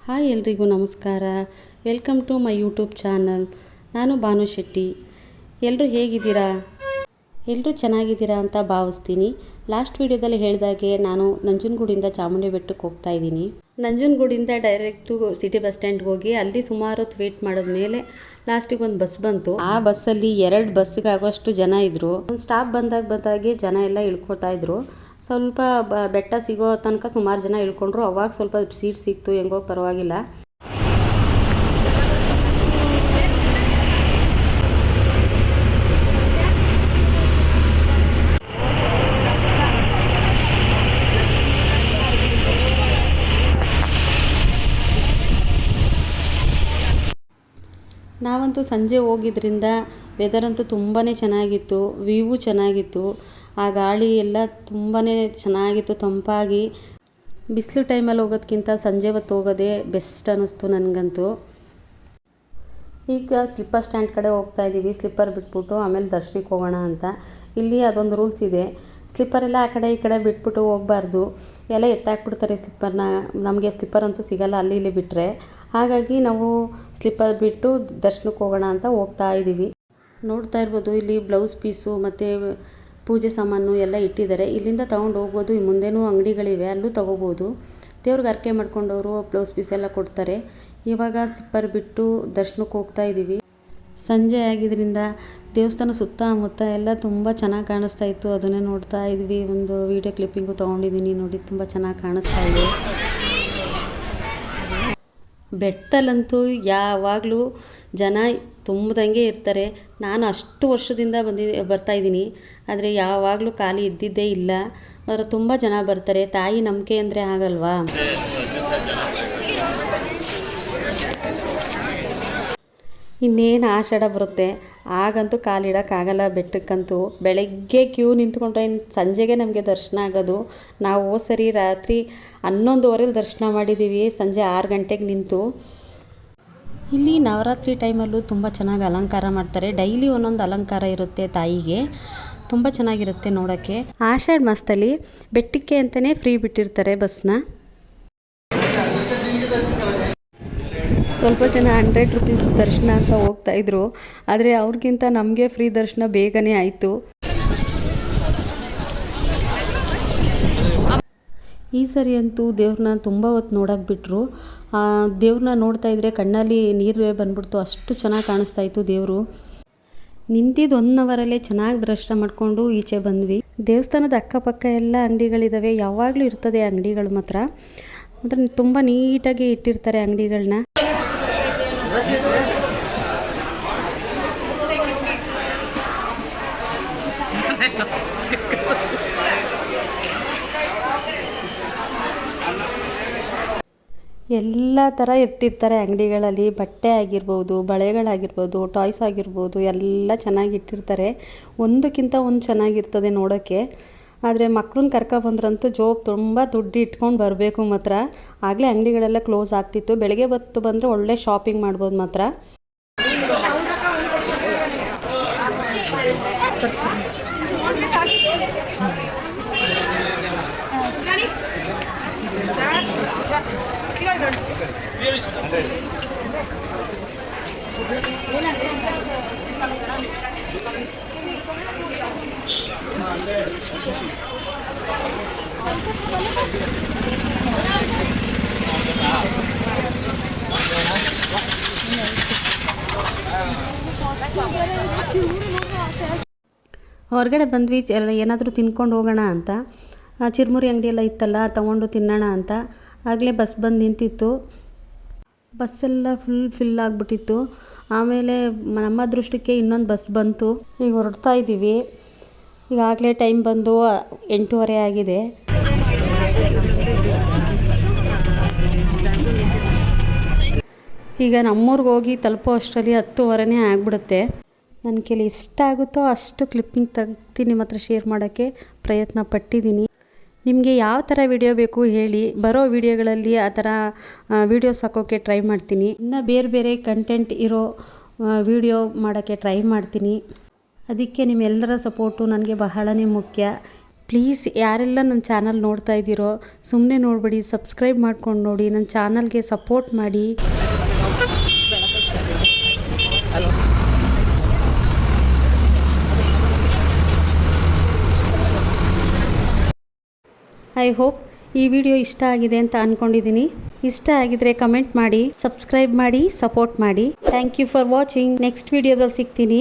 Hi ಎಲ್ರಿಗೂ ನಮಸ್ಕಾರ. Welcome to my YouTube channel. ನಾನು ಭಾನು ಶೆಟ್ಟಿ. ಎಲ್ಲರೂ ಹೇಗಿದ್ದೀರಾ? ಎಲ್ಲರೂ ಚೆನ್ನಾಗಿದ್ದೀರಾ ಅಂತ ಭಾವಿಸ್ತೀನಿ. ಲಾಸ್ಟ್ ವೀಡಿಯೋದಲ್ಲಿ ಹೇಳಿದಾಗೆ ನಾನು ನಂಜನಗೂಡಿಂದ ಚಾಮುಂಡಿ ಬೆಟ್ಟಕ್ಕೆ ಹೋಗ್ತಾ ಇದ್ದೀನಿ. ನಂಜನಗೂಡಿಂದ ಡೈರೆಕ್ಟು ಸಿಟಿ ಬಸ್ ಸ್ಟ್ಯಾಂಡ್ಗೆ ಹೋಗಿ ಅಲ್ಲಿ ಸುಮಾರು ಹೊತ್ತು ವೇಟ್ ಮಾಡಿದ್ಮೇಲೆ ಲಾಸ್ಟಿಗೆ ಒಂದು ಬಸ್ ಬಂತು. ಆ ಬಸ್ಸಲ್ಲಿ 2 ಬಸ್ಸಿಗೆ ಆಗೋಷ್ಟು ಜನ ಇದ್ದರು. ಒಂದು ಸ್ಟಾಪ್ ಬಂದಾಗೆ ಜನ ಎಲ್ಲ ಇಳ್ಕೊತಾ ಇದ್ರು. ಸ್ವಲ್ಪ ಬೆಟ್ಟ ಸಿಗೋ ತನಕ ಸುಮಾರು ಜನ ಇಳ್ಕೊಂಡ್ರು. ಅವಾಗ ಸ್ವಲ್ಪ ಸೀಟ್ ಸಿಕ್ತು, ಹೆಂಗೋ ಪರವಾಗಿಲ್ಲ. ನಾವಂತೂ ಸಂಜೆ ಹೋಗಿದ್ರಿಂದ ವೆದರ್ ಅಂತೂ ತುಂಬಾ ಚೆನ್ನಾಗಿತ್ತು, ವ್ಯೂ ಚೆನ್ನಾಗಿತ್ತು. ಆ ಗಾಳಿ ಎಲ್ಲ ತುಂಬಾ ಚೆನ್ನಾಗಿತ್ತು, ತಂಪಾಗಿ. ಬಿಸಿಲು ಟೈಮಲ್ಲಿ ಹೋಗೋದಕ್ಕಿಂತ ಸಂಜೆ ಹೊತ್ತು ಹೋಗೋದೇ ಬೆಸ್ಟ್ ಅನ್ನಿಸ್ತು ನನಗಂತೂ. ಈಗ ಸ್ಲಿಪ್ಪರ್ ಸ್ಟ್ಯಾಂಡ್ ಕಡೆ ಹೋಗ್ತಾ ಇದ್ದೀವಿ. ಸ್ಲಿಪ್ಪರ್ ಬಿಟ್ಬಿಟ್ಟು ಆಮೇಲೆ ದರ್ಶನಕ್ಕೆ ಹೋಗೋಣ ಅಂತ. ಇಲ್ಲಿ ಅದೊಂದು ರೂಲ್ಸ್ ಇದೆ, ಸ್ಲಿಪ್ಪರೆಲ್ಲ ಆ ಕಡೆ ಈ ಕಡೆ ಬಿಟ್ಬಿಟ್ಟು ಹೋಗಬಾರ್ದು. ಎಲ್ಲ ಎತ್ತಾಕ್ಬಿಡ್ತಾರೆ ಸ್ಲಿಪ್ಪರ್ನ. ನಮಗೆ ಸ್ಲಿಪ್ಪರ್ ಅಂತೂ ಸಿಗೋಲ್ಲ ಅಲ್ಲಿ ಇಲ್ಲಿ ಬಿಟ್ಟರೆ. ಹಾಗಾಗಿ ನಾವು ಸ್ಲಿಪ್ಪರ್ ಬಿಟ್ಟು ದರ್ಶನಕ್ಕೆ ಹೋಗೋಣ ಅಂತ ಹೋಗ್ತಾ ಇದ್ದೀವಿ. ನೋಡ್ತಾ ಇರ್ಬೋದು, ಇಲ್ಲಿ ಬ್ಲೌಸ್ ಪೀಸು ಮತ್ತು ಪೂಜೆ ಸಾಮಾನು ಎಲ್ಲ ಇಟ್ಟಿದ್ದಾರೆ. ಇಲ್ಲಿಂದ ತೊಗೊಂಡು ಹೋಗ್ಬೋದು. ಈ ಮುಂದೆನೂ ಅಂಗಡಿಗಳಿವೆ, ಅಲ್ಲೂ ತೊಗೋಬೋದು. ದೇವ್ರಿಗೆ ಅರ್ಕೆ ಮಾಡ್ಕೊಂಡವರು ಬ್ಲೌಸ್ ಪೀಸ್ ಎಲ್ಲ ಕೊಡ್ತಾರೆ. ಇವಾಗ ಸ್ಲಿಪ್ಪರ್ ಬಿಟ್ಟು ದರ್ಶನಕ್ಕೆ ಹೋಗ್ತಾ ಇದ್ದೀವಿ. ಸಂಜೆ ಆಗಿದ್ದರಿಂದ ದೇವಸ್ಥಾನ ಸುತ್ತಮುತ್ತ ಎಲ್ಲ ತುಂಬ ಚೆನ್ನಾಗಿ ಕಾಣಿಸ್ತಾ ಇತ್ತು. ಅದನ್ನೇ ನೋಡ್ತಾ ಇದ್ವಿ. ಒಂದು ವಿಡಿಯೋ ಕ್ಲಿಪ್ಪಿಂಗು ತೊಗೊಂಡಿದ್ದೀನಿ ನೋಡಿ, ತುಂಬ ಚೆನ್ನಾಗಿ ಕಾಣಿಸ್ತಾ ಇದೆ. ಬೆಟ್ಟಲ್ಲಂತೂ ಯಾವಾಗಲೂ ಜನ ತುಂಬದಂಗೆ ಇರ್ತಾರೆ. ನಾನು ಅಷ್ಟು ವರ್ಷದಿಂದ ಬರ್ತಾಯಿದ್ದೀನಿ, ಆದರೆ ಯಾವಾಗಲೂ ಖಾಲಿ ಇದ್ದಿದ್ದೇ ಇಲ್ಲ. ಆದರೆ ತುಂಬ ಜನ ಬರ್ತಾರೆ. ತಾಯಿ ನಂಬಿಕೆ ಅಂದರೆ ಆಗಲ್ವಾ. ಇನ್ನೇನು ಆಷಾಢ ಬರುತ್ತೆ, ಆಗಂತೂ ಕಾಲಿಡೋಕ್ಕಾಗಲ್ಲ ಬೆಟ್ಟಕ್ಕಂತೂ. ಬೆಳಗ್ಗೆ ಕ್ಯೂ ನಿಂತ್ಕೊಂಡ್ರೆ ಸಂಜೆಗೆ ನಮಗೆ ದರ್ಶನ ಆಗೋದು. ನಾವು ಸರಿ ರಾತ್ರಿ 11:15 ದರ್ಶನ ಮಾಡಿದ್ದೀವಿ, ಸಂಜೆ 6 ಗಂಟೆಗೆ ನಿಂತು. ಇಲ್ಲಿ ನವರಾತ್ರಿ ಟೈಮಲ್ಲೂ ತುಂಬ ಚೆನ್ನಾಗಿ ಅಲಂಕಾರ ಮಾಡ್ತಾರೆ. ಡೈಲಿ ಒಂದೊಂದು ಅಲಂಕಾರ ಇರುತ್ತೆ ತಾಯಿಗೆ, ತುಂಬ ಚೆನ್ನಾಗಿರುತ್ತೆ ನೋಡೋಕ್ಕೆ. ಆಷಾಢ ಮಾಸದಲ್ಲಿ ಬೆಟ್ಟಕ್ಕೆ ಅಂತಲೇ ಫ್ರೀ ಬಿಟ್ಟಿರ್ತಾರೆ ಬಸ್ನ. ಸ್ವಲ್ಪ ಜನ 100 ರೂಪೀಸ್ ದರ್ಶನ ಅಂತ ಹೋಗ್ತಾಯಿದ್ರು, ಆದರೆ ಅವ್ರಿಗಿಂತ ನಮಗೆ ಫ್ರೀ ದರ್ಶನ ಬೇಗನೆ ಆಯಿತು. ಈ ಸರಿ ಅಂತೂ ದೇವ್ರನ್ನ ತುಂಬ ಹೊತ್ತು ನೋಡೋಕೆ ಬಿಟ್ಟರು. ದೇವ್ರನ್ನ ನೋಡ್ತಾ ಇದ್ರೆ ಕಣ್ಣಲ್ಲಿ ನೀರು ಬಂದ್ಬಿಡ್ತು, ಅಷ್ಟು ಚೆನ್ನಾಗಿ ಕಾಣಿಸ್ತಾ ಇತ್ತು ದೇವರು. ನಿಂತಿದ್ದು 1 ಅವರಲ್ಲೇ ಚೆನ್ನಾಗಿ ದರ್ಶನ ಮಾಡಿಕೊಂಡು ಈಚೆ ಬಂದ್ವಿ. ದೇವಸ್ಥಾನದ ಅಕ್ಕಪಕ್ಕ ಎಲ್ಲ ಅಂಗಡಿಗಳಿದ್ದಾವೆ, ಯಾವಾಗಲೂ ಇರ್ತದೆ ಅಂಗಡಿಗಳು ಮಾತ್ರ. ತುಂಬ ನೀಟಾಗಿ ಇಟ್ಟಿರ್ತಾರೆ ಅಂಗಡಿಗಳನ್ನ. ಎಲ್ಲ ಥರ ಇಟ್ಟಿರ್ತಾರೆ ಅಂಗಡಿಗಳಲ್ಲಿ. ಬಟ್ಟೆ ಆಗಿರ್ಬೋದು, ಬಳೆಗಳಾಗಿರ್ಬೋದು, ಟಾಯ್ಸ್ ಆಗಿರ್ಬೋದು, ಎಲ್ಲ ಚೆನ್ನಾಗಿ ಇಟ್ಟಿರ್ತಾರೆ. ಒಂದಕ್ಕಿಂತ ಒಂದು ಚೆನ್ನಾಗಿರ್ತದೆ ನೋಡೋಕ್ಕೆ. ಆದರೆ ಮಕ್ಕಳನ್ನ ಕರ್ಕೊಬಂದ್ರಂತೂ ಜೋಬ್ ತುಂಬ ದುಡ್ಡು ಇಟ್ಕೊಂಡು ಬರಬೇಕು ಮಾತ್ರ. ಆಗಲೇ ಅಂಗಡಿಗಳೆಲ್ಲ ಕ್ಲೋಸ್ ಆಗ್ತಿತ್ತು. ಬೆಳಗ್ಗೆ ಹೊತ್ತು ಬಂದರೆ ಒಳ್ಳೆ ಶಾಪಿಂಗ್ ಮಾಡ್ಬೋದು ಮಾತ್ರ. ಹೊರಗಡೆ ಬಂದ್ವಿ, ಏನಾದರೂ ತಿನ್ಕೊಂಡು ಹೋಗೋಣ ಅಂತ. ಚಿರ್ಮುರಿ ಅಂಗಡಿ ಎಲ್ಲ ಇತ್ತಲ್ಲ, ತೊಗೊಂಡು ತಿನ್ನೋಣ ಅಂತ. ಆಗಲೇ ಬಸ್ ಬಂದು ನಿಂತಿತ್ತು. ಬಸ್ಸೆಲ್ಲ ಫಿಲ್ ಆಗಿಬಿಟ್ಟಿತ್ತು. ಆಮೇಲೆ ನಮ್ಮ ಅದೃಷ್ಟಕ್ಕೆ ಇನ್ನೊಂದು ಬಸ್ ಬಂತು. ಈಗ ಹೊರಡ್ತಾ ಇದ್ದೀವಿ. ಈಗಾಗಲೇ ಟೈಮ್ ಬಂದು 8:30 ಆಗಿದೆ. ಈಗ ನಮ್ಮೂರಿಗೆ ಹೋಗಿ ತಲುಪೋ ಅಷ್ಟರಲ್ಲಿ 10:30 ಆಗಿಬಿಡುತ್ತೆ. ನನ್ನ ಕೈಲಿ ಇಷ್ಟ ಆಗುತ್ತೋ ಅಷ್ಟು ಕ್ಲಿಪ್ಪಿಂಗ್ ತೆಗ್ದು ನಿಮ್ಮ ಹತ್ರ ಶೇರ್ ಮಾಡೋಕ್ಕೆ ಪ್ರಯತ್ನ ಪಟ್ಟಿದ್ದೀನಿ. ನಿಮಗೆ ಯಾವ ಥರ ವಿಡಿಯೋ ಬೇಕು ಹೇಳಿ, ಬರೋ ವಿಡಿಯೋಗಳಲ್ಲಿ ಆ ಥರ ವೀಡಿಯೋಸ್ ಹಾಕೋಕ್ಕೆ ಟ್ರೈ ಮಾಡ್ತೀನಿ. ಇನ್ನು ಬೇರೆ ಬೇರೆ ಕಂಟೆಂಟ್ ಇರೋ ವಿಡಿಯೋ ಮಾಡೋಕ್ಕೆ ಟ್ರೈ ಮಾಡ್ತೀನಿ. ಅದಕ್ಕೆ ನಿಮ್ಮೆಲ್ಲರ ಸಪೋರ್ಟು ನನಗೆ ಬಹಳನೇ ಮುಖ್ಯ. ಪ್ಲೀಸ್ ಯಾರೆಲ್ಲ ನನ್ನ ಚಾನಲ್ ನೋಡ್ತಾ ಇದ್ದೀರೋ ಸುಮ್ಮನೆ ನೋಡಬೇಡಿ, ಸಬ್ಸ್ಕ್ರೈಬ್ ಮಾಡ್ಕೊಂಡು ನೋಡಿ, ನನ್ನ ಚಾನಲ್ಗೆ ಸಪೋರ್ಟ್ ಮಾಡಿ. ಐ ಹೋಪ್ ಈ ವಿಡಿಯೋ ಇಷ್ಟ ಆಗಿದೆ ಅಂತ ಅಂದ್ಕೊಂಡಿದ್ದೀನಿ. ಇಷ್ಟ ಆಗಿದ್ರೆ ಕಮೆಂಟ್ ಮಾಡಿ, ಸಬ್ಸ್ಕ್ರೈಬ್ ಮಾಡಿ, ಸಪೋರ್ಟ್ ಮಾಡಿ. Thank you for watching. Next ವಿಡಿಯೋದಲ್ಲಿ ಸಿಗ್ತೀನಿ.